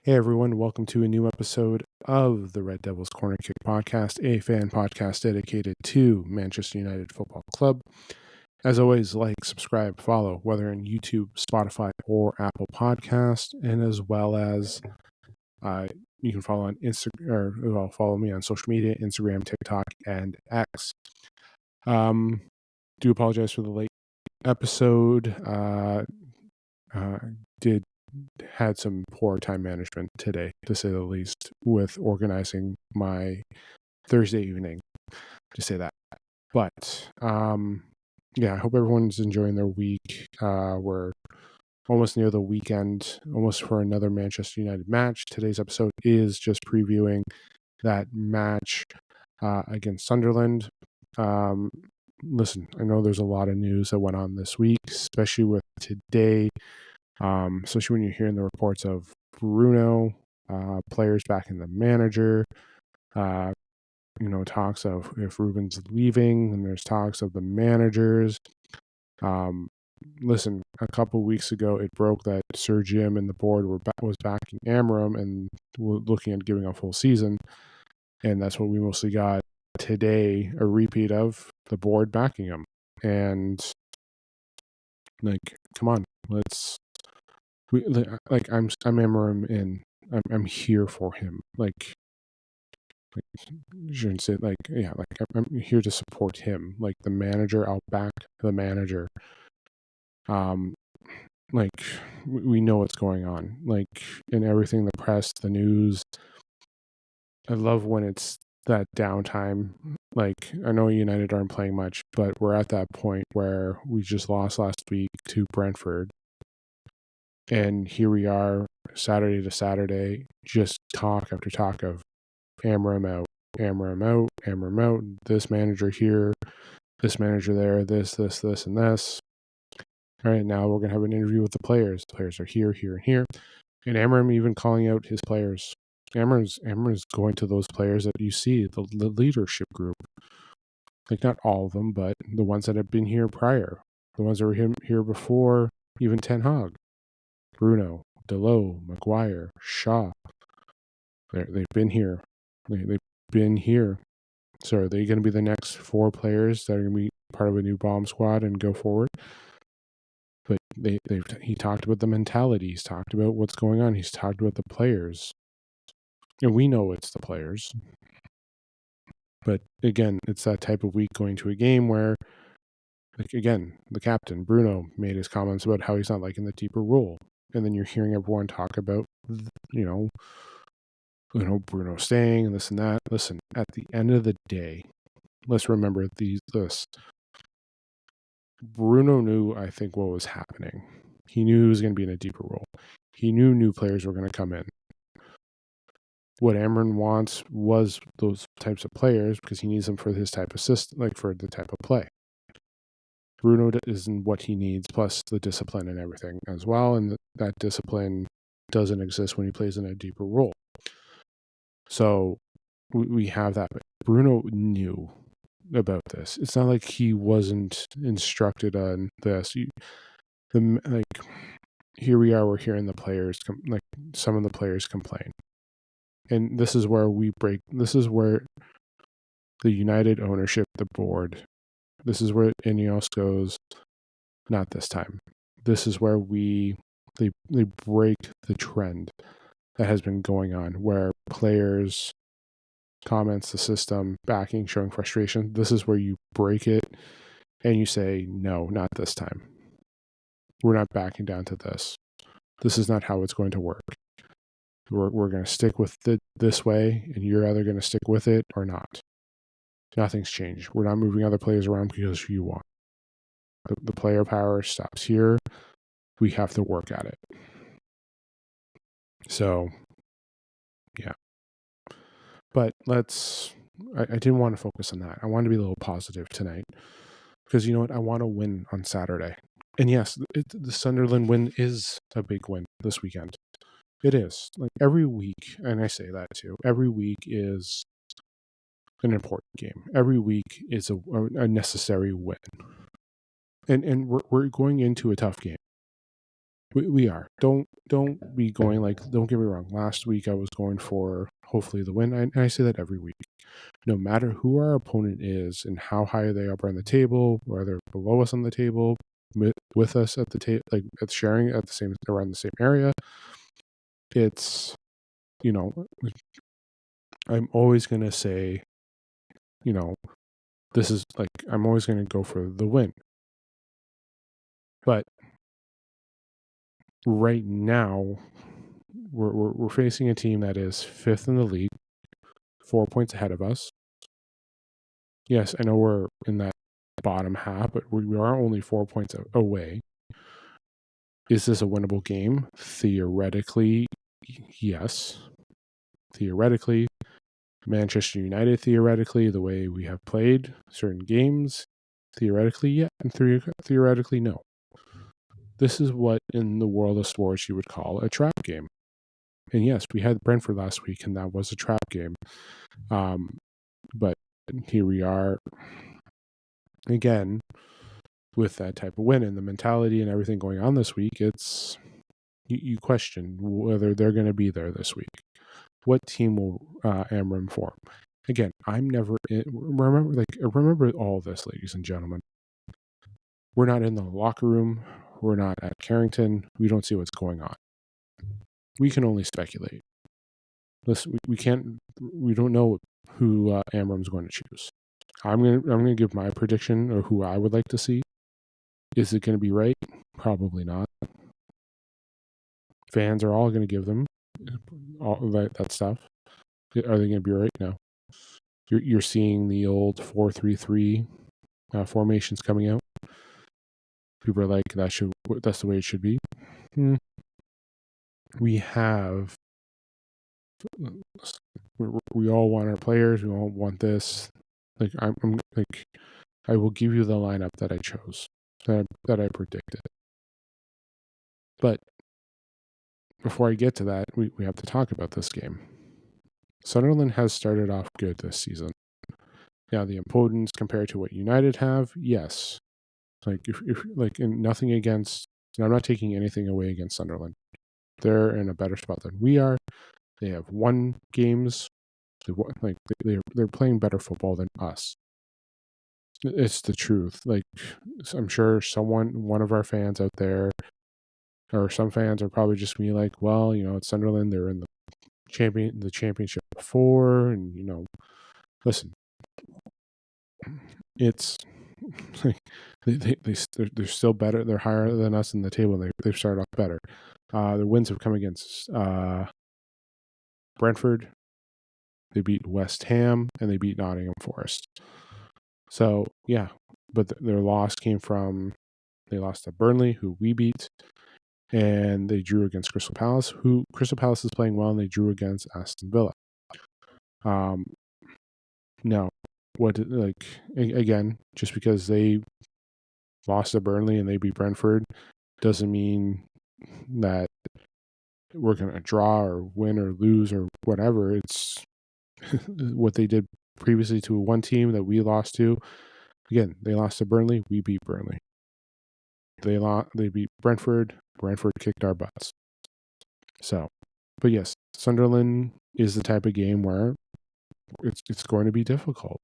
Hey everyone, welcome to a new episode of the Red Devils Corner Kick podcast, a fan podcast dedicated to Manchester United Football Club. As always, like, subscribe, follow, whether in YouTube, Spotify, or Apple Podcast, and as well as you can follow on Instagram, or follow me on social media, Instagram, TikTok, and X. Do apologize for the late episode. Had some poor time management today, to say the least, with organizing my Thursday evening, to say that. But I hope everyone's enjoying their week. We're almost near the weekend, almost for another Manchester United match. Today's episode is just previewing that match against Sunderland. Listen, I know there's a lot of news that went on this week, especially with today. Especially when you're hearing the reports of Bruno, players backing the manager, talks of if Ruben's leaving, and there's talks of the managers. Listen, a couple weeks ago, it broke that Sir Jim and the board was backing Amram and were looking at giving a full season, and that's what we mostly got today, a repeat of the board backing him. And come on, let's. I'm Amram and I'm here for him. You shouldn't say I'm here to support him. Like the manager, I'll back the manager. We know what's going on. In everything, the press, the news. I love when it's that downtime. I know United aren't playing much, but we're at that point where we just lost last week to Brentford. And here we are, Saturday to Saturday, just talk after talk of Amram out, this manager here, this manager there, this, and this. All right, now we're going to have an interview with the players. The players are here, and here. And Amram even calling out his players. Amram's going to those players that you see, the leadership group. Not all of them, but the ones that have been here prior. The ones that were here before, even Ten Hag. Bruno, Delot, Maguire, Shaw. They've been here. They've been here. So are they going to be the next four players that are going to be part of a new bomb squad and go forward? But he talked about the mentality. He's talked about what's going on. He's talked about the players. And we know it's the players. But again, it's that type of week going to a game where, again, the captain, Bruno, made his comments about how he's not liking the deeper role. And then you're hearing everyone talk about, Bruno staying and this and that. Listen, at the end of the day, let's remember this. Bruno knew, I think, what was happening. He knew he was going to be in a deeper role. He knew new players were going to come in. What Amram wants was those types of players because he needs them for his type of system, for the type of play. Bruno isn't what he needs, plus the discipline and everything as well. And that discipline doesn't exist when he plays in a deeper role. So we have that. But Bruno knew about this. It's not like he wasn't instructed on this. Here we are. We're hearing the players some of the players complain, and this is where we break. This is where the United ownership, the board. This is where Ineos goes. Not this time. This is where they break the trend that has been going on, where players comments, the system, backing, showing frustration. This is where you break it and you say, no, not this time. We're not backing down to this. This is not how it's going to work. We're going to stick with it this way, and you're either going to stick with it or not. Nothing's changed. We're not moving other players around because you want. The player power stops here. We have to work at it. So, yeah. But I didn't want to focus on that. I wanted to be a little positive tonight because you know what? I want to win on Saturday. And yes, the Sunderland win is a big win this weekend. It is. Every week, and I say that too, every week is an important game. Every week is a necessary win. And we're going into a tough game. We are. Don't be going like. Don't get me wrong. Last week I was going for hopefully the win. I say that every week. No matter who our opponent is and how high they are on the table, whether below us on the table, with us at the table, like at sharing at the same around the same area, it's I'm always gonna say, this is like I'm always gonna go for the win. But right now, we're facing a team that is fifth in the league, 4 points ahead of us. Yes, I know we're in that bottom half, but we are only 4 points away. Is this a winnable game? Theoretically, yes. Theoretically, Manchester United, theoretically, the way we have played certain games, theoretically, yeah, and theoretically, no. This is what in the world of sports you would call a trap game. And yes, we had Brentford last week, and that was a trap game. But here we are again with that type of win and the mentality and everything going on this week. It's you question whether they're going to be there this week. What team will Amram form? Again, I'm never remember all this, ladies and gentlemen. We're not in the locker room. We're not at Carrington. We don't see what's going on. We can only speculate. Listen, we can't. We don't know who Amram's going to choose. I'm gonna give my prediction or who I would like to see. Is it going to be right? Probably not. Fans are all going to give them all that stuff. Are they going to be right? No. You're seeing the old 4-3-3 formations coming out. People are like, that's the way it should be. We have. We all want our players. We all want this. Like I'm like, I will give you the lineup that I chose, that I predicted. But before I get to that, we have to talk about this game. Sunderland has started off good this season. Now the impotence compared to what United have, yes. Like if like and nothing against. I'm not taking anything away against Sunderland. They're in a better spot than we are. They have won games. They're playing better football than us. It's the truth. Like I'm sure one of our fans out there, or some fans are probably just me like, well, it's Sunderland. They're in the championship before, and listen, it's like they're still better. They're higher than us in the table. They've started off better. Their wins have come against Brentford. They beat West Ham and they beat Nottingham Forest. So yeah, but their loss came from they lost to Burnley, who we beat, and they drew against Crystal Palace, who Crystal Palace is playing well, and they drew against Aston Villa. Now, again, just because they lost to Burnley and they beat Brentford doesn't mean that we're going to draw or win or lose or whatever. It's what they did previously to one team that we lost to. Again, they lost to Burnley. We beat Burnley. They beat Brentford. Brentford kicked our butts. So, but yes, Sunderland is the type of game where it's going to be difficult.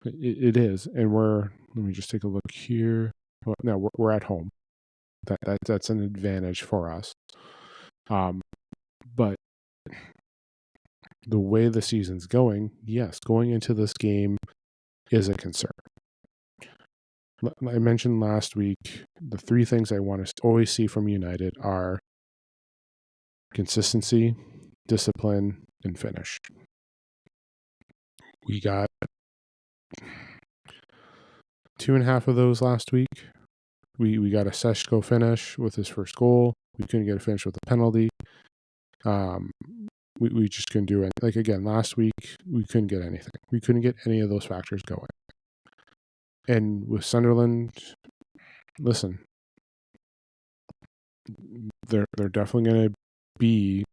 It is, and let me just take a look here. Well, no, we're at home. That's an advantage for us. But the way the season's going, yes, going into this game is a concern. I mentioned last week the three things I want to always see from United are consistency, discipline, and finish. We got 2.5 of those last week. We got a Seshko finish with his first goal. We couldn't get a finish with a penalty. We just couldn't do it. Like again, last week we couldn't get anything. We couldn't get any of those factors going. And with Sunderland, listen, they're definitely going to be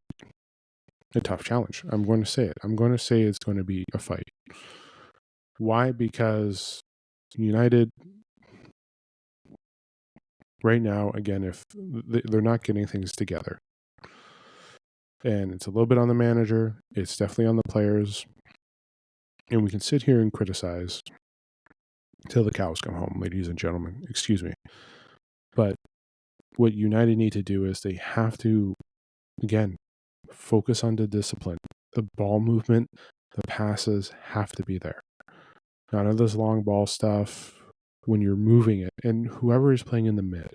a tough challenge. I'm going to say it. I'm going to say it's going to be a fight. Why? Because United, right now, again, if they're not getting things together, and it's a little bit on the manager, it's definitely on the players, and we can sit here and criticize till the cows come home, ladies and gentlemen. Excuse me. But what United need to do is they have to, again, focus on the discipline. The ball movement, the passes have to be there. None of this long ball stuff when you're moving it. And whoever is playing in the mid,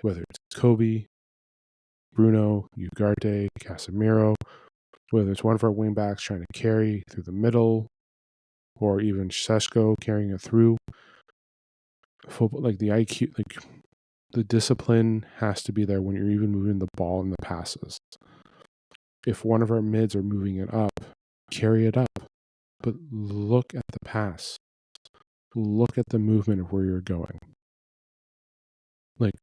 whether it's Kobe, Bruno, Ugarte, Casemiro, whether it's one of our wingbacks trying to carry through the middle, or even Sesko carrying it through, football, like the IQ, like the discipline has to be there when you're even moving the ball and the passes. If one of our mids are moving it up, carry it up. But look at the pass. Look at the movement of where you're going. Like,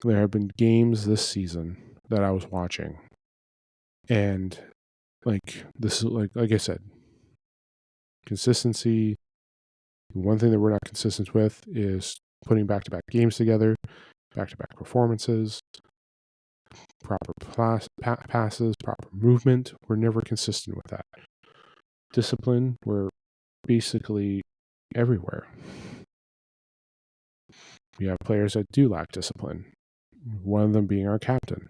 there have been games this season that I was watching. And, like, this is, like I said, consistency. One thing that we're not consistent with is putting back-to-back games together, back-to-back performances, proper passes, proper movement. We're never consistent with that. Discipline, we're basically everywhere. We have players that do lack discipline, one of them being our captain.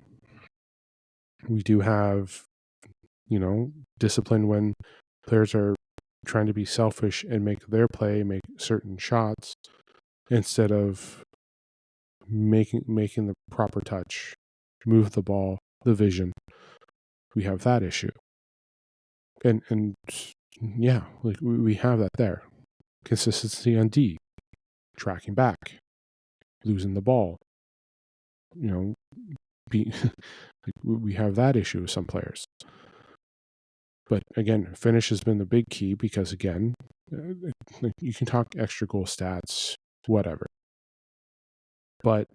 We do have, discipline when players are trying to be selfish and make their play, make certain shots, instead of making the proper touch, move the ball, the vision. We have that issue. And yeah, like we have that there. Consistency on D, tracking back, losing the ball. We have that issue with some players. But again, finish has been the big key because, again, you can talk extra goal stats, whatever. But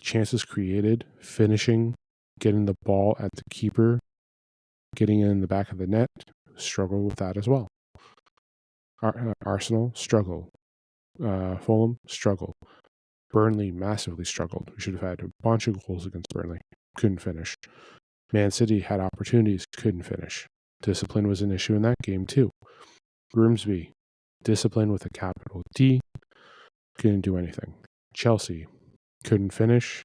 chances created, finishing, getting the ball at the keeper, getting it in the back of the net, struggle with that as well. Arsenal, struggle. Fulham, struggle. Burnley massively struggled. We should have had a bunch of goals against Burnley. Couldn't finish. Man City had opportunities, couldn't finish. Discipline was an issue in that game too. Grimsby, discipline with a capital D, couldn't do anything. Chelsea, couldn't finish.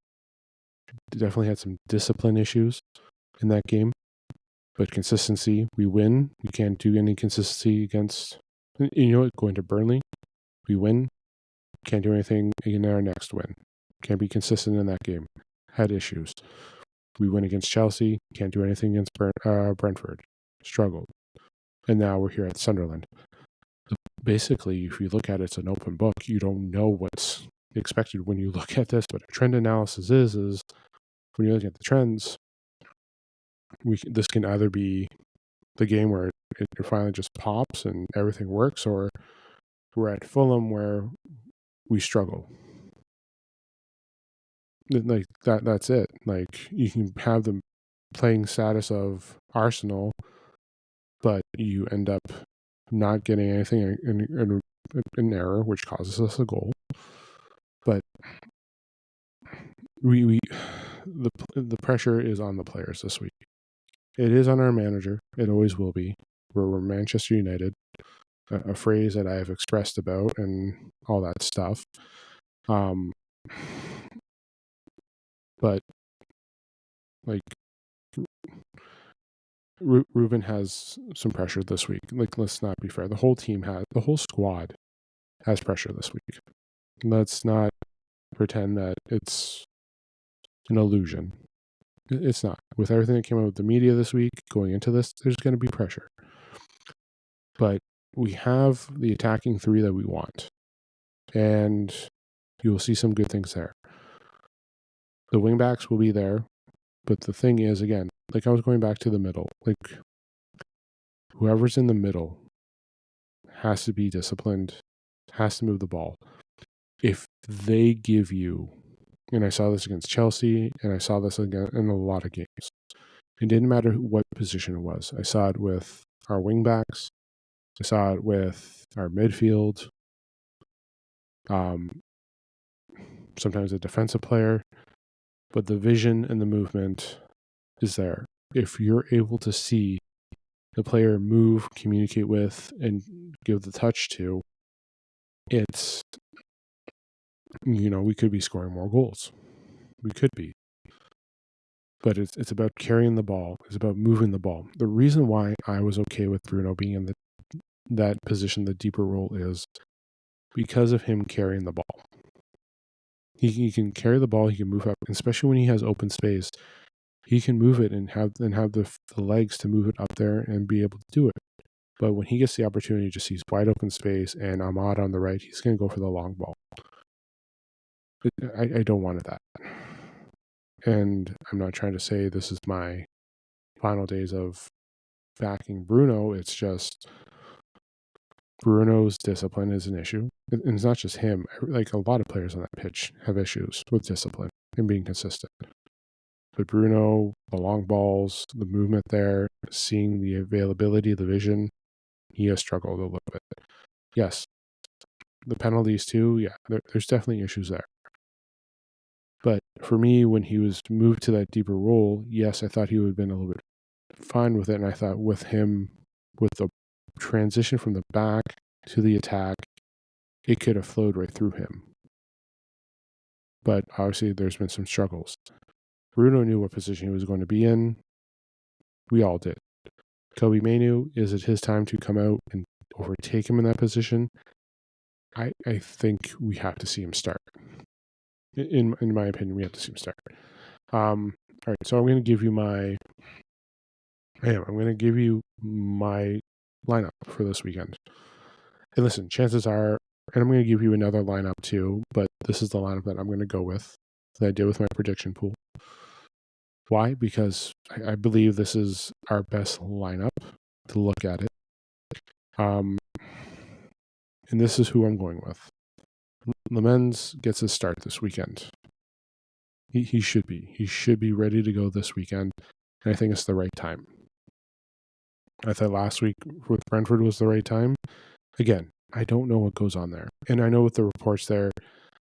Definitely had some discipline issues in that game. But consistency, we win. We can't do any consistency against, going to Burnley, we win. Can't do anything in our next win. Can't be consistent in that game. Had issues. We win against Chelsea. Can't do anything against Brentford. Struggled. And now we're here at Sunderland. Basically, if you look at it, it's an open book. You don't know what's expected when you look at this. But a trend analysis is when you look at the trends, this can either be the game where it finally just pops and everything works, or we're at Fulham where we struggle. Like that's it. Like, you can have the playing status of Arsenal, but you end up not getting anything in error, which causes us a goal. But the pressure is on the players this week. It is on our manager. It always will be. We're Manchester United, a phrase that I have expressed about and all that stuff. But like, Ruben has some pressure this week. Like, let's not be fair. The whole squad has pressure this week. Let's not pretend that it's an illusion. It's not. With everything that came out with the media this week, going into this, there's going to be pressure. But we have the attacking three that we want. And you will see some good things there. The wingbacks will be there. But the thing is, again, like I was going back to the middle, like whoever's in the middle has to be disciplined, has to move the ball. If they give you, and I saw this against Chelsea, and I saw this again in a lot of games, it didn't matter what position it was. I saw it with our wingbacks. I saw it with our midfield. sometimes a defensive player, but the vision and the movement is there. If you're able to see the player move, communicate with, and give the touch to, it's, we could be scoring more goals. We could be. But it's about carrying the ball. It's about moving the ball. The reason why I was okay with Bruno being in that position, the deeper role, is because of him carrying the ball. He can carry the ball. He can move up, especially when he has open space. He can move it and have the legs to move it up there and be able to do it. But when he gets the opportunity to see wide open space and Ahmad on the right, he's going to go for the long ball. I don't want that. And I'm not trying to say this is my final days of backing Bruno. It's just Bruno's discipline is an issue. And it's not just him. Like, a lot of players on that pitch have issues with discipline and being consistent. But Bruno, the long balls, the movement there, seeing the availability, the vision, he has struggled a little bit. Yes, the penalties too, yeah, there's definitely issues there. But for me, when he was moved to that deeper role, yes, I thought he would have been a little bit fine with it. And I thought with him, with the transition from the back to the attack, it could have flowed right through him. But obviously, there's been some struggles. Bruno knew what position he was going to be in. We all did. Kobe Mainu, is it his time to come out and overtake him in that position? I think we have to see him start. In my opinion, we have to see him start. All right, so I'm going to give you my lineup for this weekend. And listen, chances are, and I'm going to give you another lineup too, but this is the lineup that I'm going to go with, that I did with my prediction pool. Why? Because I believe this is our best lineup to look at it. And this is who I'm going with. Lemens gets his start this weekend. He should be. He should be ready to go this weekend. And I think it's the right time. I thought last week with Brentford was the right time. Again, I don't know what goes on there. And I know with the reports there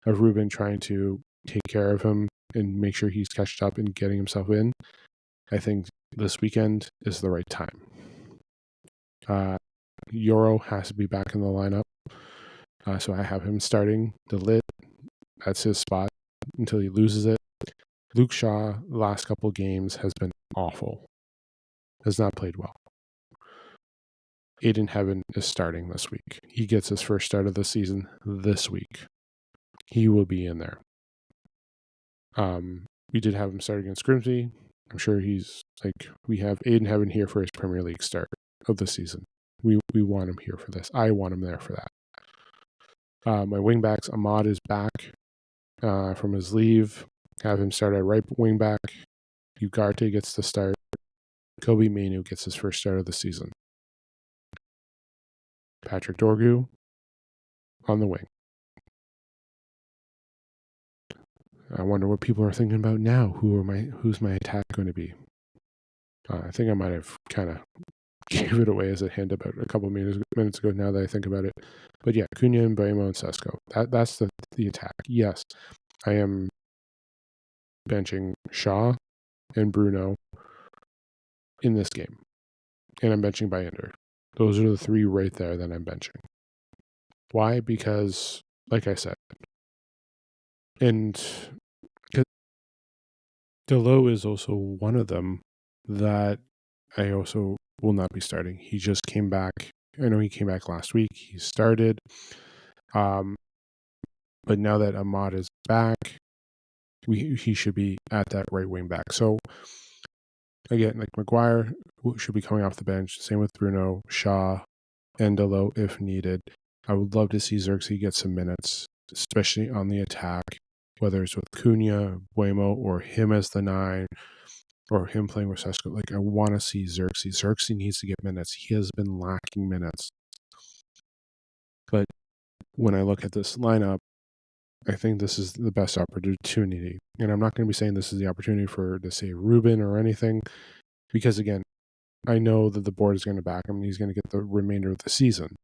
of Ruben trying to take care of him and make sure he's catched up and getting himself in, I think this weekend is the right time. Euro has to be back in the lineup. So I have him starting the lit. That's his spot until he loses it. Luke Shaw, last couple games, has been awful. Has not played well. Aiden Heaven is starting this week. He gets his first start of the season this week. He will be in there. We did have him start against Grimsby. I'm sure we have Aiden Heaven here for his Premier League start of the season. We want him here for this. I want him there for that. My wingbacks, Ahmad is back from his leave. Have him start at right wingback. Ugarte gets the start. Kobe Mainu gets his first start of the season. Patrick Dorgu on the wing. I wonder what people are thinking about now. Who's my attack going to be? I think I might have kind of gave it away as a hint about a couple minutes ago now that I think about it. But yeah, Cunha, Mbeumo, and Sesko. That's the attack. Yes, I am benching Shaw and Bruno in this game. And I'm benching Bayender. Those are the three right there that I'm benching. Why? Because, like I said, and Delo is also one of them that I also will not be starting. He just came back. I know he came back last week. He started. But now that Ahmad is back, he should be at that right wing back. So, again, like Maguire should be coming off the bench. Same with Bruno, Shaw, and Delo if needed. I would love to see Xerxes get some minutes, especially on the attack, whether it's with Cunha, Buemo, or him as the 9, or him playing with Sesko. Like, I want to see Xerxes. Xerxes needs to get minutes. He has been lacking minutes. But when I look at this lineup, I think this is the best opportunity. And I'm not going to be saying this is the opportunity to say Ruben or anything, because, again, I know that the board is going to back him and he's going to get the remainder of the season.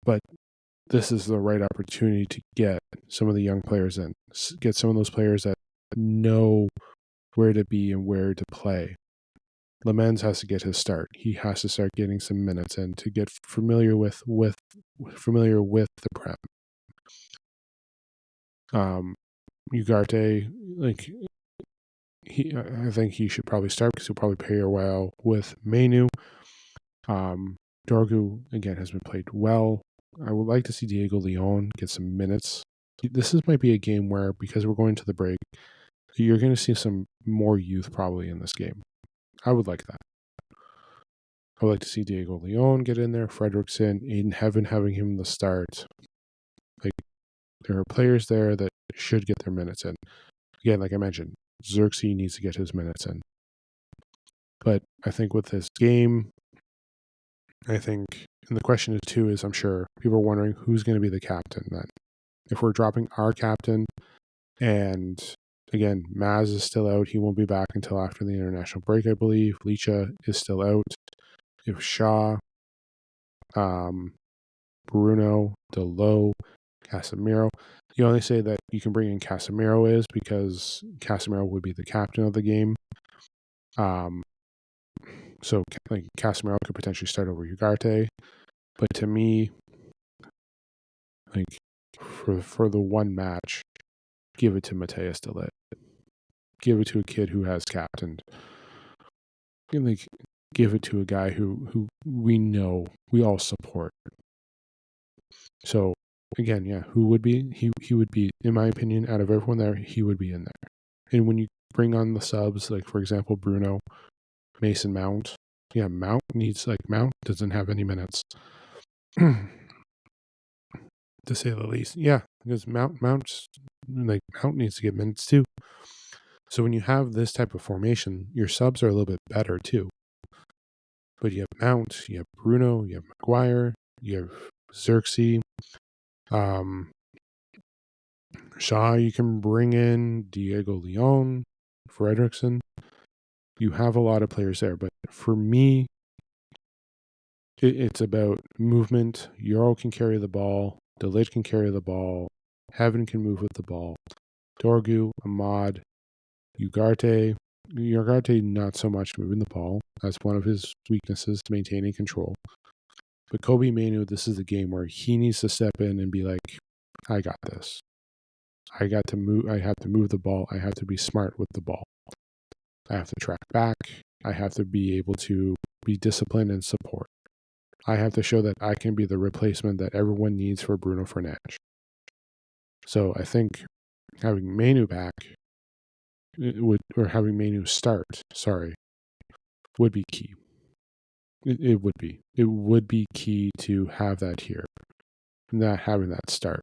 But this is the right opportunity to get some of the young players in, get some of those players that know where to be and where to play. Lemens has to get his start. He has to start getting some minutes in to get familiar with the Prem. Ugarte, like I think he should probably start because he'll probably pair well with Mainu. Dorgu again has been played well. I would like to see Diego Leon get some minutes. Might be a game where, because we're going to the break, you're going to see some more youth probably in this game. I would like that. I would like to see Diego Leon get in there, Fredrickson, Aiden Heaven having him the start. Like, there are players there that should get their minutes in. Again, like I mentioned, Xerxes needs to get his minutes in. But I think with this game, and the question is too is, I'm sure people are wondering who's going to be the captain then. If we're dropping our captain, and again, Maz is still out. He won't be back until after the international break, I believe. Licha is still out. If Shaw, Bruno, Delo, Casemiro. You only say that you can bring in Casemiro is because Casemiro would be the captain of the game. So like Casemiro could potentially start over Ugarte. But to me, like for the one match, give it to Mateus de Ligt. Give it to a kid who has captained. And like give it to a guy who we know we all support. So again, yeah, who would be? He would be, in my opinion, out of everyone there, he would be in there. And when you bring on the subs, like for example, Bruno, Mason Mount. Yeah, Mount doesn't have any minutes. To say the least. Yeah, because Mount needs to get minutes too. So when you have this type of formation, your subs are a little bit better too. But you have Mount, you have Bruno, you have Maguire, you have Xerxes, Shaw, you can bring in Diego Leon, Fredrickson. You have a lot of players there, but for me, it's about movement. Euro can carry the ball, De Ligt can carry the ball, Heaven can move with the ball, Dorgu, Ahmad, Ugarte not so much moving the ball. That's one of his weaknesses, maintaining control. But Kobe Mainu, this is the game where he needs to step in and be like, I got this. I have to move the ball. I have to be smart with the ball. I have to track back. I have to be able to be disciplined and support. I have to show that I can be the replacement that everyone needs for Bruno Fernandes. So I think having Mainu back having Mainu start, would be key. It would be. It would be key to have that here, not having that start.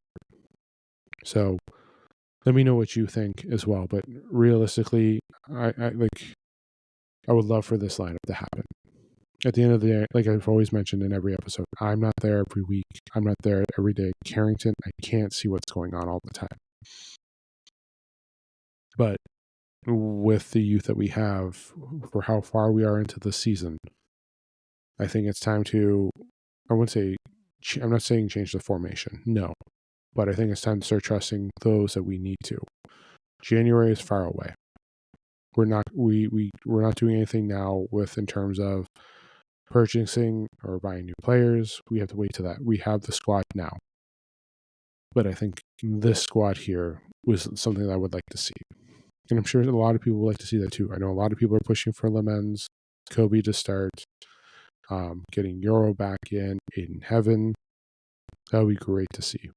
So let me know what you think as well. But realistically, I would love for this lineup to happen. At the end of the day, like I've always mentioned in every episode, I'm not there every week. I'm not there every day. Carrington, I can't see what's going on all the time. But with the youth that we have, for how far we are into the season, I think it's time to, I'm not saying change the formation. No. But I think it's time to start trusting those that we need to. January is far away. We're not doing anything now in terms of purchasing or buying new players. We have to wait to that. We have the squad now. But I think this squad here was something that I would like to see. And I'm sure a lot of people would like to see that too. I know a lot of people are pushing for Lemens, Kobe to start, getting Euro back in Heaven. That would be great to see.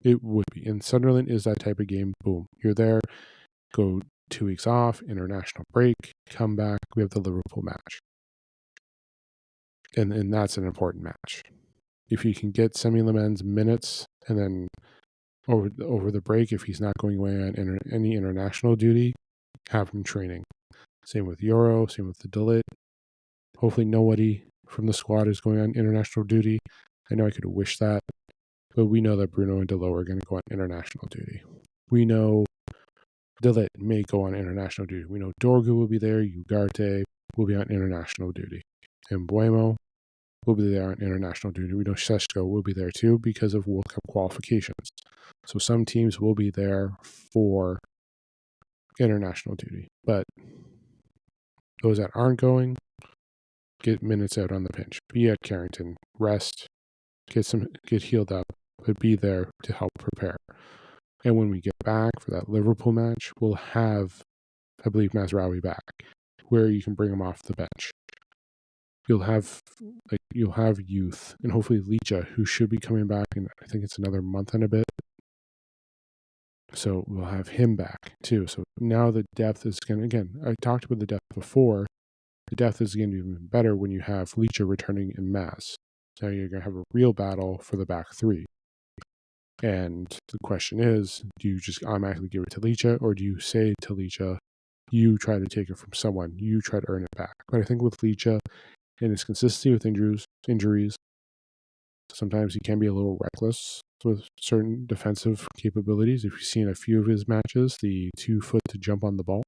It would be. And Sunderland is that type of game. Boom. You're there. Go 2 weeks off, international break, come back. We have the Liverpool match. And that's an important match. If you can get Semi Lemens minutes and then over the break, if he's not going away on any international duty, have him training. Same with Euro, same with the De Ligt. Hopefully nobody from the squad is going on international duty. I know I could wish that, but we know that Bruno and Delo are going to go on international duty. We know De Ligt may go on international duty. We know Dorgu will be there. Ugarte will be on international duty. And Buemo, will be there on international duty. We know Šeško will be there too because of World Cup qualifications. So some teams will be there for international duty, but those that aren't get minutes out on the bench. Be at Carrington, rest, get healed up, but be there to help prepare. And when we get back for that Liverpool match, we'll have, I believe, Mazraoui back, where you can bring him off the bench. You'll have youth, and hopefully Licha, who should be coming back in, I think it's another month and a bit. So we'll have him back too. So now the depth is going to, again, I talked about the depth before. The depth is going to be even better when you have Licha returning in mass. Now you're going to have a real battle for the back three. And the question is, do you just automatically give it to Licha, or do you say to Licha, you try to take it from someone, you try to earn it back? But I think with Licha and his consistency with injuries, sometimes he can be a little reckless with certain defensive capabilities. If you've seen a few of his matches, the 2 foot to jump on the ball,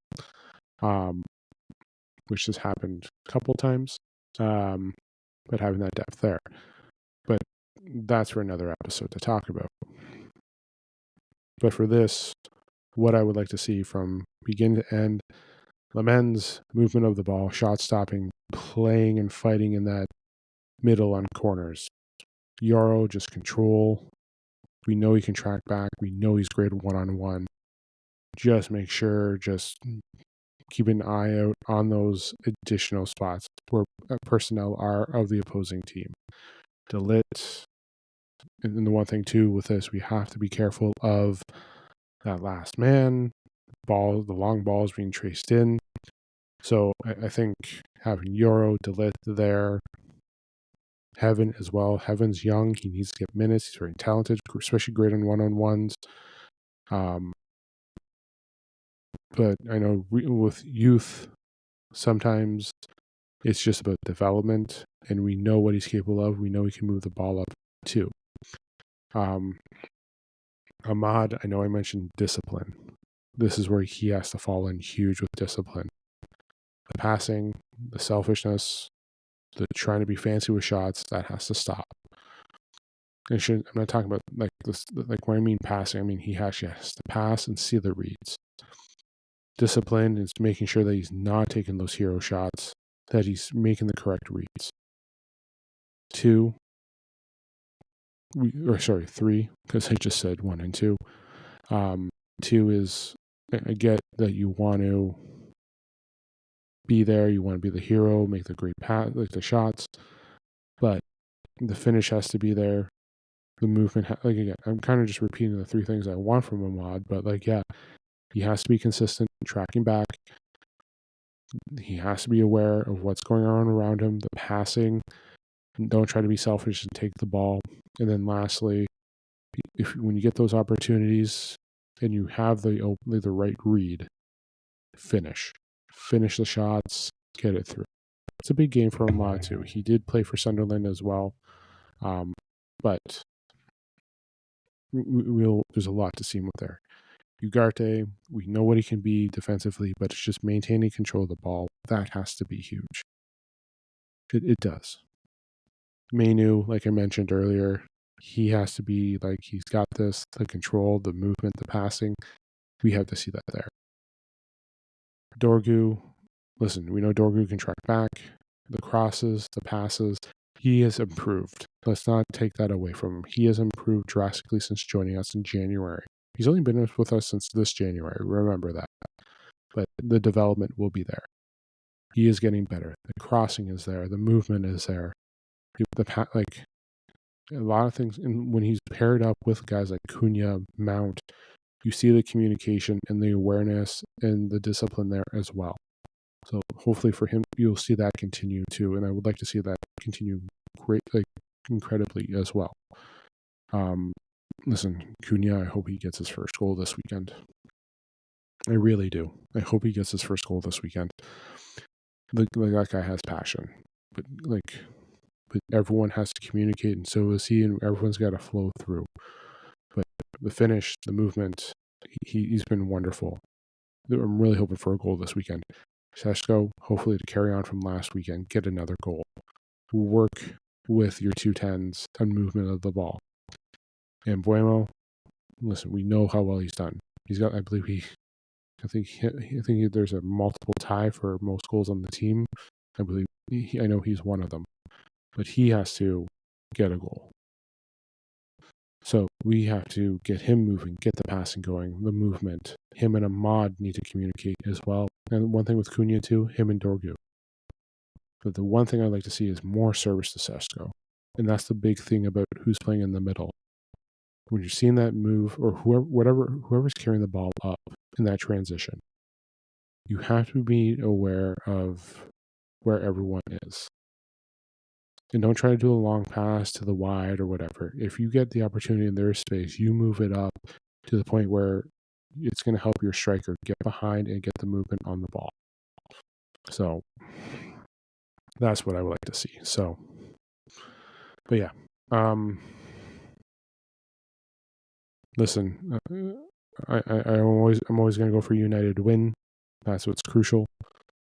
which has happened a couple times, but having that depth there. But that's for another episode to talk about. But for this, what I would like to see from beginning to end, Lemen's movement of the ball, shot stopping, playing and fighting in that middle on corners. Yoro, just control. We know he can track back. We know he's great one-on-one. Just make sure, just keep an eye out on those additional spots where personnel are of the opposing team. Delit. And the one thing too with this, we have to be careful of that last man, the long balls being traced in. So I think having Yoro, Delit there, Heaven as well. Heaven's young. He needs to get minutes. He's very talented, especially great on one-on-ones. But I know with youth, sometimes it's just about development, and we know what he's capable of. We know he can move the ball up too. Ahmad, I know I mentioned discipline. This is where he has to fall in huge with discipline. The passing, the selfishness, the trying to be fancy with shots, that has to stop. I'm not talking about like this. Like when I mean passing, I mean he actually has to pass and see the reads. Discipline is making sure that he's not taking those hero shots, that he's making the correct reads. 3, because I just said 1 and 2. 2 is, I get that you want to be there, you want to be the hero, make the great pass, like the shots, but the finish has to be there. The movement, like again, I'm kind of just repeating the 3 things I want from Ahmad, but like, yeah, he has to be consistent, tracking back. He has to be aware of what's going on around him, the passing. Don't try to be selfish and take the ball. And then lastly, when you get those opportunities and you have the right read, finish the shots, get it through. It's a big game for Ahmad too. He did play for Sunderland as well, but there's a lot to see him there. Ugarte, we know what he can be defensively, but it's just maintaining control of the ball. That has to be huge. It does. Manu, like I mentioned earlier, he has to be like, he's got this, the control, the movement, the passing. We have to see that there. Dorgu, listen, we know Dorgu can track back, the crosses, the passes. He has improved. Let's not take that away from him. He has improved drastically since joining us in January. He's only been with us since this January. Remember that. But the development will be there. He is getting better. The crossing is there. The movement is there. Like a lot of things. And when he's paired up with guys like Cunha, Mount, you see the communication and the awareness and the discipline there as well. So hopefully for him, you'll see that continue too. And I would like to see that continue incredibly as well. Listen, Cunha, I hope he gets his first goal this weekend. I really do. I hope he gets his first goal this weekend. That guy has passion, but everyone has to communicate, and so is he, and everyone's got to flow through. But the finish, the movement, he's been wonderful. I'm really hoping for a goal this weekend. Šeško, hopefully to carry on from last weekend, get another goal. Work with your 210s and movement of the ball. And Buemo, listen, we know how well he's done. He's got, I think there's a multiple tie for most goals on the team. I know he's one of them, but he has to get a goal. So we have to get him moving, get the passing going, the movement. Him and Ahmad need to communicate as well. And one thing with Cunha too, him and Dorgu. But the one thing I'd like to see is more service to Sesko. And that's the big thing about who's playing in the middle. When you're seeing that move, or whoever's carrying the ball up in that transition, you have to be aware of where everyone is. And don't try to do a long pass to the wide or whatever. If you get the opportunity in their space, you move it up to the point where it's going to help your striker get behind and get the movement on the ball. So that's what I would like to see. So, but yeah. Listen, I'm always going to go for United to win. That's what's crucial.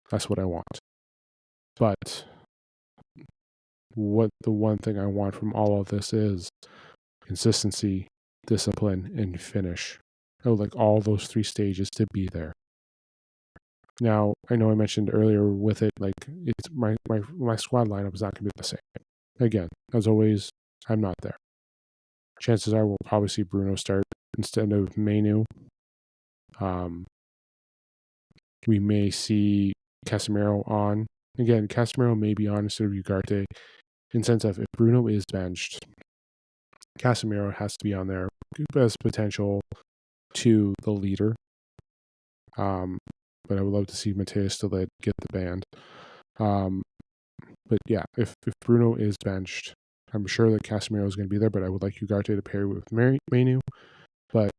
That's what I want. But what the one thing I want from all of this is consistency, discipline, and finish. I would like all those three stages to be there. Now, I know I mentioned earlier with it, like it's my squad lineup is not going to be the same. Again, as always, I'm not there. Chances are we'll probably see Bruno start instead of Mainu. We may see Casemiro on. Again, Casemiro may be on instead of Ugarte. In sense of if Bruno is benched, Casemiro has to be on there as potential to the leader. But I would love to see Mateus Delit get the band. But yeah, if Bruno is benched, I'm sure that Casemiro is going to be there, but I would like Ugarte to pair with Mainu. But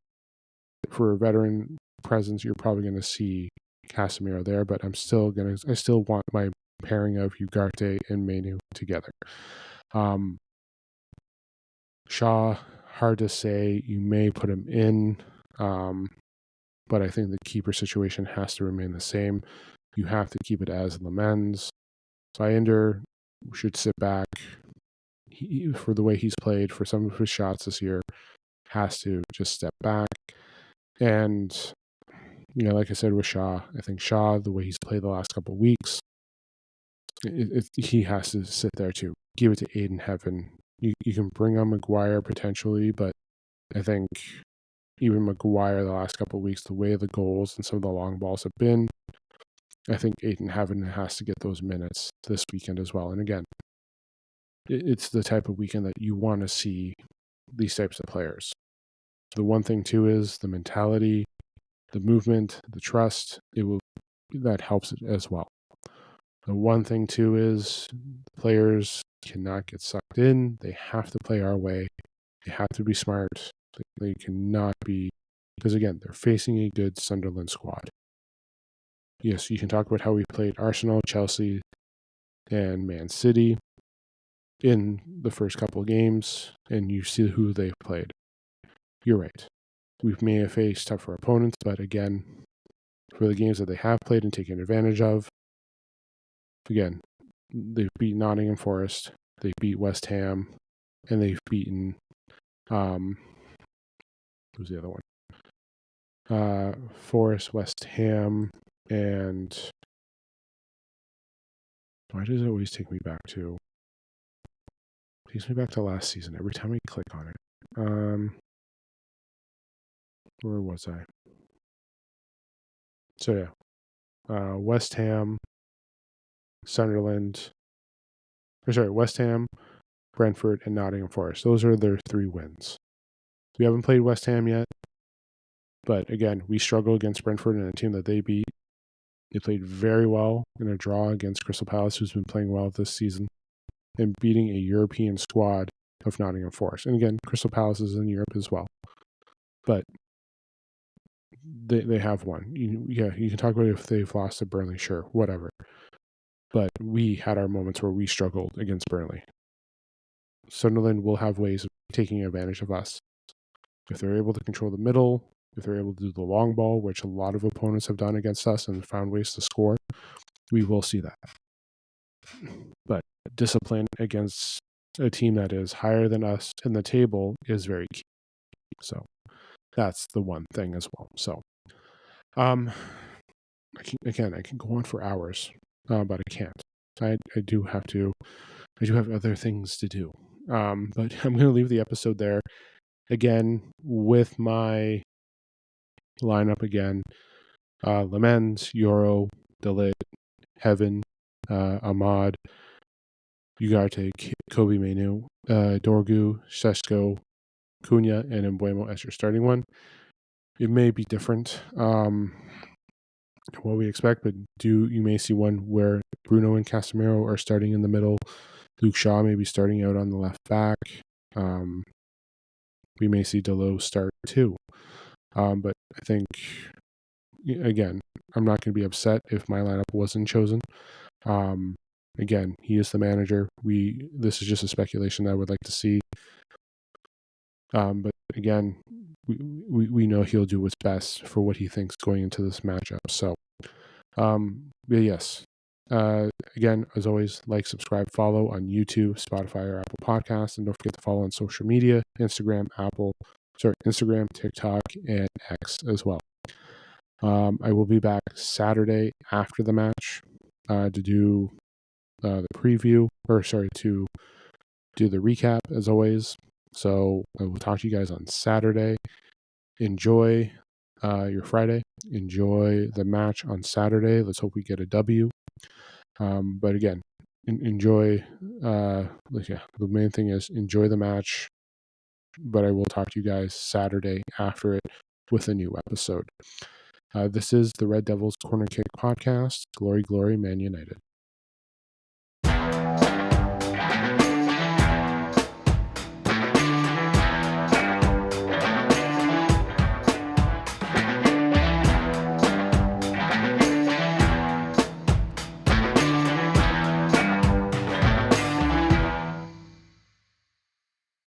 for a veteran presence, you're probably going to see Casemiro there, but I still want my pairing of Ugarte and Mainu together. Shaw, hard to say. You may put him in, but I think the keeper situation has to remain the same. You have to keep it as Lamens. Bayender should sit back. For the way he's played, for some of his shots this year, has to just step back. And, like I said with Shaw, I think Shaw, the way he's played the last couple of weeks, he has to sit there too. Give it to Aiden Heaven. You can bring on Maguire potentially, but I think even Maguire the last couple of weeks, the way the goals and some of the long balls have been, I think Aiden Heaven has to get those minutes this weekend as well. And again, it's the type of weekend that you want to see these types of players. The one thing too is the mentality, the movement, the trust. That helps it as well. The one thing too is players cannot get sucked in. They have to play our way. They have to be smart. They cannot be, because again, they're facing a good Sunderland squad. Yes, you can talk about how we played Arsenal, Chelsea, and Man City in the first couple of games, and you see who they've played. You're right. We may have faced tougher opponents, but again, for the games that they have played and taken advantage of, again, they've beat Nottingham Forest, they beat West Ham, and they've beaten, who's the other one? Forest, West Ham, and why does it always take me back to? It takes me back to last season every time I click on it. Where was I? So yeah, West Ham, Sunderland. West Ham, Brentford, and Nottingham Forest. Those are their 3 wins. We haven't played West Ham yet, but again, we struggle against Brentford and a team that they beat. They played very well in a draw against Crystal Palace, who's been playing well this season, and beating a European squad of Nottingham Forest. And again, Crystal Palace is in Europe as well. But they have won. You can talk about if they've lost to Burnley, sure, whatever. But we had our moments where we struggled against Burnley. Sunderland will have ways of taking advantage of us. If they're able to control the middle, if they're able to do the long ball, which a lot of opponents have done against us and found ways to score, we will see that. But discipline against a team that is higher than us in the table is very key. So that's the one thing as well. So, I can go on for hours, but I can't. I do have to. I do have other things to do. But I'm going to leave the episode there again with my lineup again. Lamens, Euro, Delit, Heaven, Ahmad, Ugarte, Kobe Mainu, Dorgu, Sesko, Cunha, and Embuemo as your starting one. It may be different what we expect, but you may see one where Bruno and Casemiro are starting in the middle. Luke Shaw may be starting out on the left back. We may see Delo start too. But I think, again, I'm not going to be upset if my lineup wasn't chosen. Again, he is the manager. This is just a speculation that I would like to see. But again, we know he'll do what's best for what he thinks going into this matchup. So, but yes. Again, as always, like, subscribe, follow on YouTube, Spotify, or Apple Podcasts, and don't forget to follow on social media: Instagram, TikTok, and X as well. I will be back Saturday after the match to do the preview, to do the recap as always. So I will talk to you guys on Saturday. Enjoy your Friday. Enjoy the match on Saturday. Let's hope we get a W. But again, enjoy. The main thing is enjoy the match. But I will talk to you guys Saturday after it with a new episode. This is the Red Devils Corner Kick Podcast. Glory, glory, Man United.